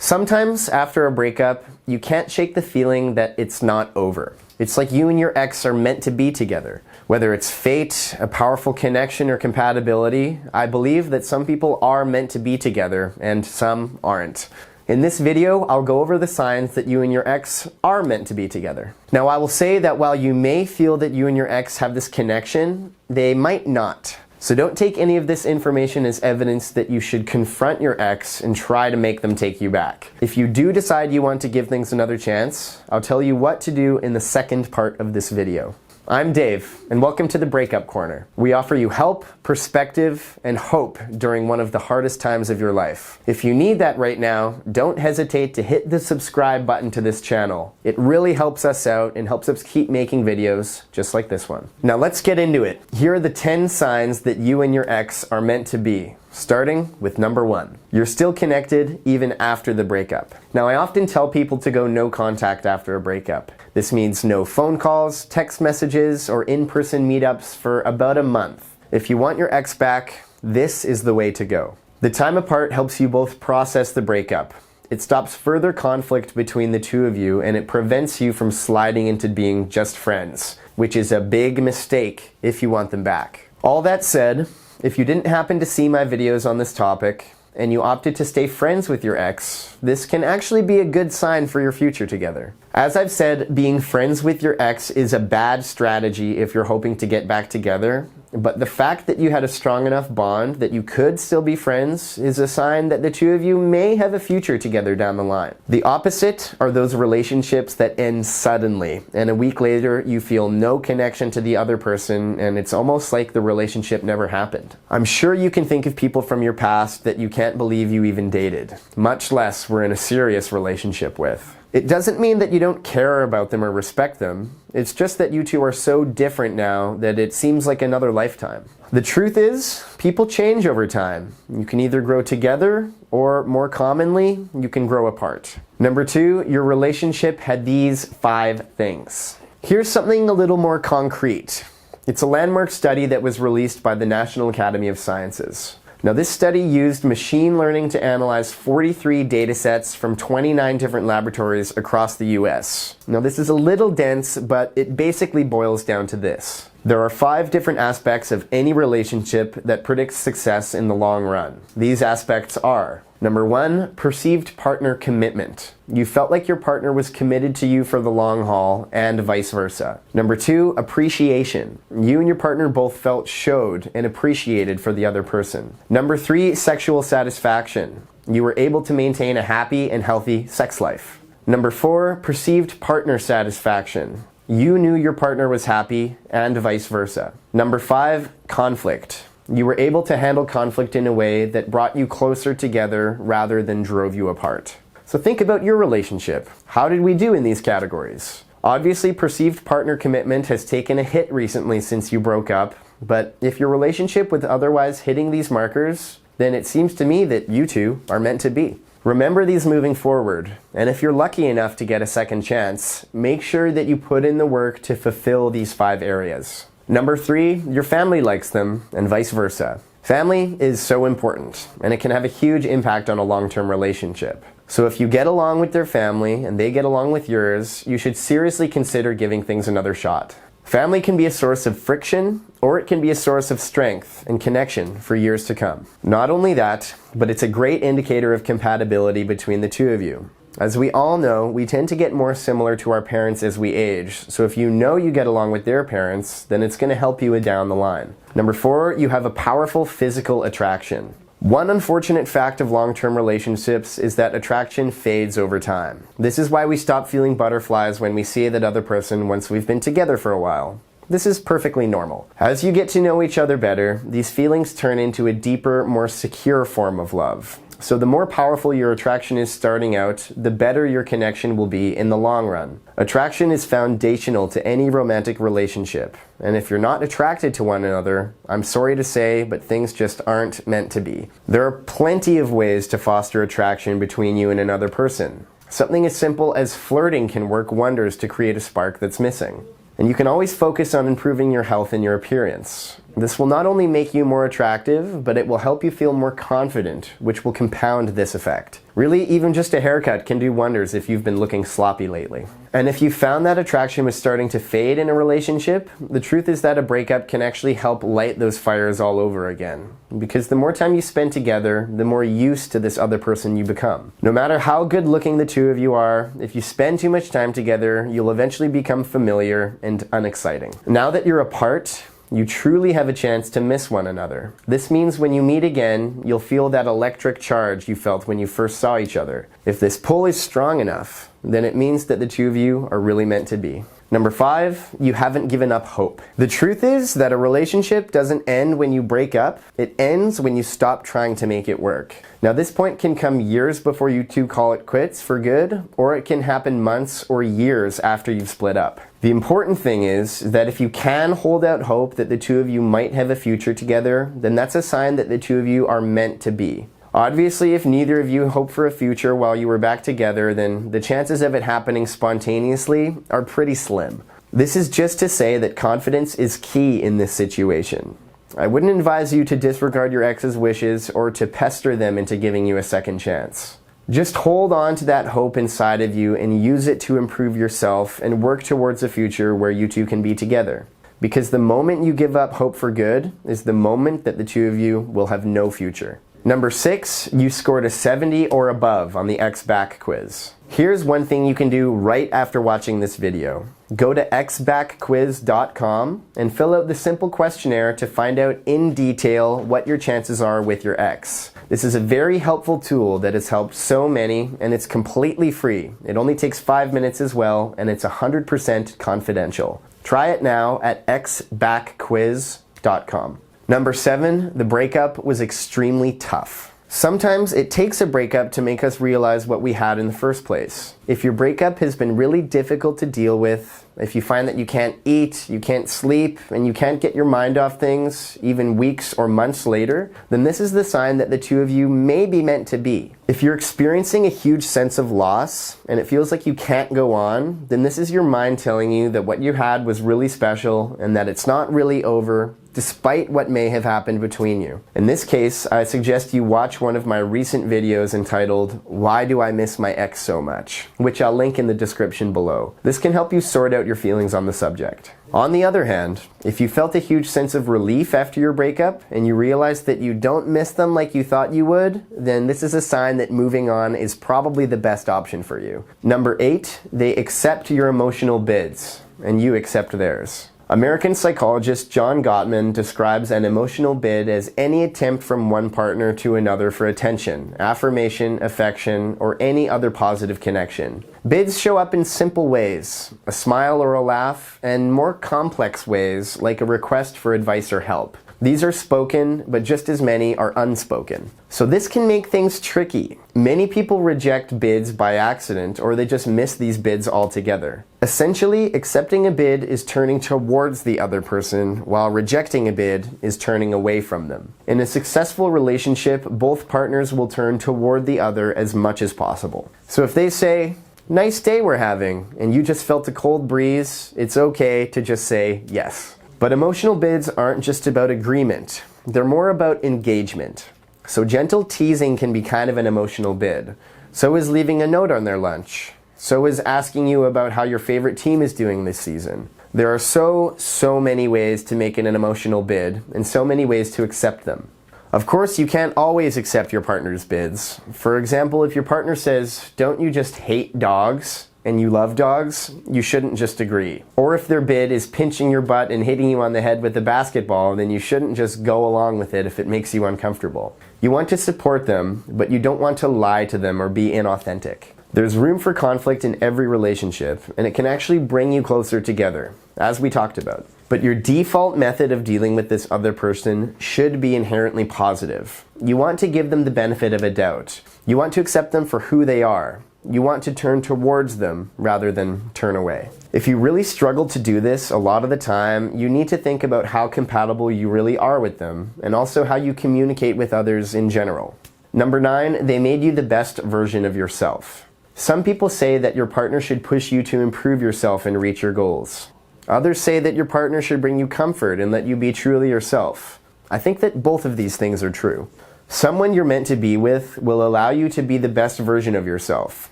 Sometimes after a breakup, you can't shake the feeling that it's not over. It's like you and your ex are meant to be together. Whether it's fate, a powerful connection, or compatibility, I believe that some people are meant to be together and some aren't. In this video, I'll go over the signs that you and your ex are meant to be together. Now, I will say that while you may feel that you and your ex have this connection, they might not. So don't take any of this information as evidence that you should confront your ex and try to make them take you back. If you do decide you want to give things another chance, I'll tell you what to do in the second part of this video. I'm Dave, and welcome to the Breakup Corner. We offer you help, perspective, and hope during one of the hardest times of your life. If you need that right now, don't hesitate to hit the subscribe button to this channel. It really helps us out and helps us keep making videos just like this one. Now let's get into it. Here are the 10 signs that you and your ex are meant to be. Starting with number 1. You're still connected even after the breakup. Now, I often tell people to go no contact after a breakup. This means no phone calls, text messages, or in-person meetups for about a month. If you want your ex back, this is the way to go. The time apart helps you both process the breakup. It stops further conflict between the two of you, and it prevents you from sliding into being just friends, which is a big mistake if you want them back. All that said, if you didn't happen to see my videos on this topic, and you opted to stay friends with your ex, this can actually be a good sign for your future together. As I've said, being friends with your ex is a bad strategy if you're hoping to get back together, but the fact that you had a strong enough bond that you could still be friends is a sign that the two of you may have a future together down the line. The opposite are those relationships that end suddenly, and a week later you feel no connection to the other person, and it's almost like the relationship never happened. I'm sure you can think of people from your past that you can't believe you even dated, much less were in a serious relationship with. It doesn't mean that you don't care about them or respect them. It's just that you two are so different now that it seems like another lifetime. The truth is, people change over time. You can either grow together, or more commonly, you can grow apart. Number 2, your relationship had these 5 things. Here's something a little more concrete. It's a landmark study that was released by the National Academy of Sciences. Now, this study used machine learning to analyze 43 data sets from 29 different laboratories across the US. Now, this is a little dense, but it basically boils down to this. There are 5 different aspects of any relationship that predicts success in the long run. These aspects are: number 1, perceived partner commitment. You felt like your partner was committed to you for the long haul, and vice versa. Number 2, appreciation. You and your partner both felt showed and appreciated for the other person. Number 3, sexual satisfaction. You were able to maintain a happy and healthy sex life. Number 4, perceived partner satisfaction. You knew your partner was happy, and vice versa. Number 5, conflict. You were able to handle conflict in a way that brought you closer together rather than drove you apart. So think about your relationship. How did we do in these categories? Obviously, perceived partner commitment has taken a hit recently since you broke up, but if your relationship was otherwise hitting these markers, then it seems to me that you two are meant to be. Remember these moving forward, and if you're lucky enough to get a second chance, make sure that you put in the work to fulfill these 5 areas. Number 3, your family likes them, and vice versa. Family is so important, and it can have a huge impact on a long-term relationship. So if you get along with their family, and they get along with yours, you should seriously consider giving things another shot. Family can be a source of friction, or it can be a source of strength and connection for years to come. Not only that, but it's a great indicator of compatibility between the two of you. As we all know, we tend to get more similar to our parents as we age, so if you know you get along with their parents, then it's going to help you down the line. Number 4, you have a powerful physical attraction. One unfortunate fact of long-term relationships is that attraction fades over time. This is why we stop feeling butterflies when we see that other person once we've been together for a while. This is perfectly normal. As you get to know each other better, these feelings turn into a deeper, more secure form of love. So the more powerful your attraction is starting out, the better your connection will be in the long run. Attraction is foundational to any romantic relationship. And if you're not attracted to one another, I'm sorry to say, but things just aren't meant to be. There are plenty of ways to foster attraction between you and another person. Something as simple as flirting can work wonders to create a spark that's missing. And you can always focus on improving your health and your appearance. This will not only make you more attractive, but it will help you feel more confident, which will compound this effect. Really, even just a haircut can do wonders if you've been looking sloppy lately. And if you found that attraction was starting to fade in a relationship, the truth is that a breakup can actually help light those fires all over again. Because the more time you spend together, the more used to this other person you become. No matter how good looking the two of you are, if you spend too much time together, you'll eventually become familiar and unexciting. Now that you're apart, you truly have a chance to miss one another. This means when you meet again, you'll feel that electric charge you felt when you first saw each other. If this pull is strong enough, then it means that the two of you are really meant to be. Number 5, you haven't given up hope. The truth is that a relationship doesn't end when you break up, it ends when you stop trying to make it work. Now this point can come years before you two call it quits for good, or it can happen months or years after you've split up. The important thing is that if you can hold out hope that the two of you might have a future together, then that's a sign that the two of you are meant to be. Obviously, if neither of you hope for a future while you were back together, then the chances of it happening spontaneously are pretty slim. This is just to say that confidence is key in this situation. I wouldn't advise you to disregard your ex's wishes or to pester them into giving you a second chance. Just hold on to that hope inside of you and use it to improve yourself and work towards a future where you two can be together. Because the moment you give up hope for good is the moment that the two of you will have no future. Number 6, you scored a 70 or above on the X-Back quiz. Here's one thing you can do right after watching this video. Go to xbackquiz.com and fill out the simple questionnaire to find out in detail what your chances are with your ex. This is a very helpful tool that has helped so many, and it's completely free. It only takes 5 minutes as well, and it's 100% confidential. Try it now at xbackquiz.com. Number 7, the breakup was extremely tough. Sometimes it takes a breakup to make us realize what we had in the first place. If your breakup has been really difficult to deal with, if you find that you can't eat, you can't sleep, and you can't get your mind off things, even weeks or months later, then this is the sign that the two of you may be meant to be. If you're experiencing a huge sense of loss, and it feels like you can't go on, then this is your mind telling you that what you had was really special, and that it's not really over, despite what may have happened between you. In this case, I suggest you watch one of my recent videos entitled, "Why Do I Miss My Ex So Much?" which I'll link in the description below. This can help you sort out your feelings on the subject. On the other hand, if you felt a huge sense of relief after your breakup, and you realize that you don't miss them like you thought you would, then this is a sign that moving on is probably the best option for you. Number 8, they accept your emotional bids, and you accept theirs. American psychologist John Gottman describes an emotional bid as any attempt from one partner to another for attention, affirmation, affection, or any other positive connection. Bids show up in simple ways, a smile or a laugh, and more complex ways like a request for advice or help. These are spoken, but just as many are unspoken. So this can make things tricky. Many people reject bids by accident, or they just miss these bids altogether. Essentially, accepting a bid is turning towards the other person, while rejecting a bid is turning away from them. In a successful relationship, both partners will turn toward the other as much as possible. So if they say, "Nice day we're having," and you just felt a cold breeze, it's okay to just say yes. But emotional bids aren't just about agreement. They're more about engagement. So gentle teasing can be kind of an emotional bid. So is leaving a note on their lunch. So is asking you about how your favorite team is doing this season. There are so many ways to make it an emotional bid, and so many ways to accept them. Of course, you can't always accept your partner's bids. For example, if your partner says, "Don't you just hate dogs?" and you love dogs, you shouldn't just agree. Or if their bid is pinching your butt and hitting you on the head with a basketball, then you shouldn't just go along with it if it makes you uncomfortable. You want to support them, but you don't want to lie to them or be inauthentic. There's room for conflict in every relationship, and it can actually bring you closer together, as we talked about. But your default method of dealing with this other person should be inherently positive. You want to give them the benefit of a doubt. You want to accept them for who they are. You want to turn towards them rather than turn away. If you really struggle to do this a lot of the time, you need to think about how compatible you really are with them, and also how you communicate with others in general. Number 9, they made you the best version of yourself. Some people say that your partner should push you to improve yourself and reach your goals. Others say that your partner should bring you comfort and let you be truly yourself. I think that both of these things are true. Someone you're meant to be with will allow you to be the best version of yourself.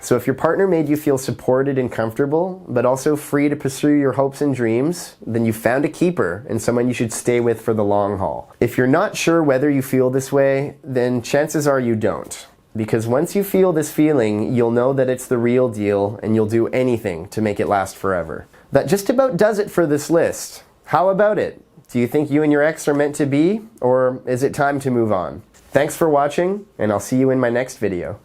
So if your partner made you feel supported and comfortable, but also free to pursue your hopes and dreams, then you found a keeper and someone you should stay with for the long haul. If you're not sure whether you feel this way, then chances are you don't. Because once you feel this feeling, you'll know that it's the real deal and you'll do anything to make it last forever. That just about does it for this list. How about it? Do you think you and your ex are meant to be, or is it time to move on? Thanks for watching, and I'll see you in my next video.